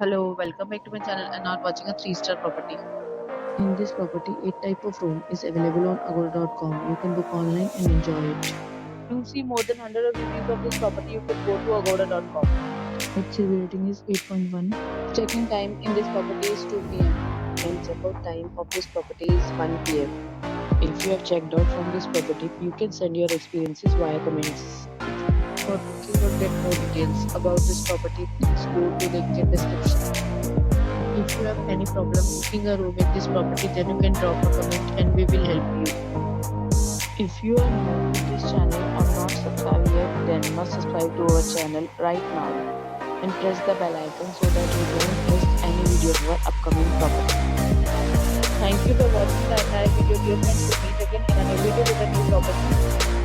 Hello, welcome back to my channel and are watching a 3-star property. In this property, a type of room is available on agoda.com. You can book online and enjoy it. To see more than 100 reviews of this property, you can go to agoda.com. Its review rating is 8.1. Check-in time in this property is 2 p.m. and check-out time of this property is 1 p.m. If you have checked out from this property, you can send your experiences via comments. For booking or get more details about this property, please go to the link in description. If you have any problem booking a room in this property, then you can drop a comment and we will help you. If you are new to this channel or not subscribed yet, then must subscribe to our channel right now and press the bell icon so that you don't miss any video of our upcoming property. Thank you for watching the entire video. Dear friends, we'll meet again in a new video with a new property.